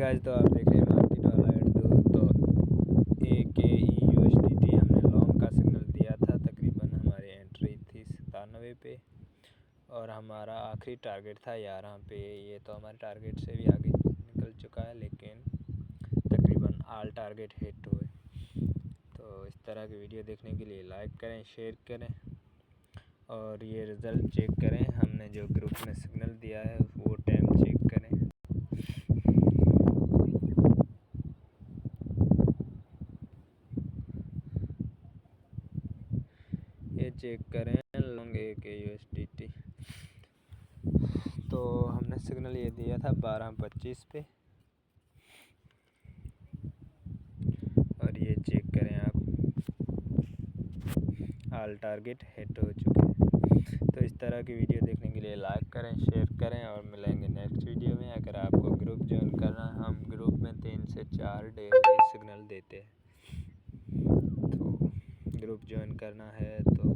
Guys, तो आप देख रहे हैं मार्केट वाला एड तो AKE USDT हमने लॉन्ग का सिग्नल दिया था। तकरीबन हमारी एंट्री थी 97 पे और हमारा आखिरी टारगेट था 11 पे। ये तो हमारे टारगेट से भी आगे निकल चुका है, लेकिन तकरीबन ऑल टारगेट हिट हुए। तो इस तरह की वीडियो देखने के लिए लाइक करें, शेयर करें और ये रिज़ल्ट चेक करें। हमने जो ग्रुप में सिग्नल दिया है वो टाइम चेक करें। ये चेक करें लॉन्ग AKE USDT। तो हमने सिग्नल ये दिया था 12:25 पे और ये चेक करें आप, ऑल टारगेट हिट हो चुके हैं। तो इस तरह की वीडियो देखने के लिए लाइक करें, शेयर करें और मिलेंगे नेक्स्ट वीडियो में। अगर आपको ग्रुप ज्वाइन करना है, हम ग्रुप में 3 से 4 डेली सिग्नल देते हैं। तो ग्रुप ज्वाइन करना है तो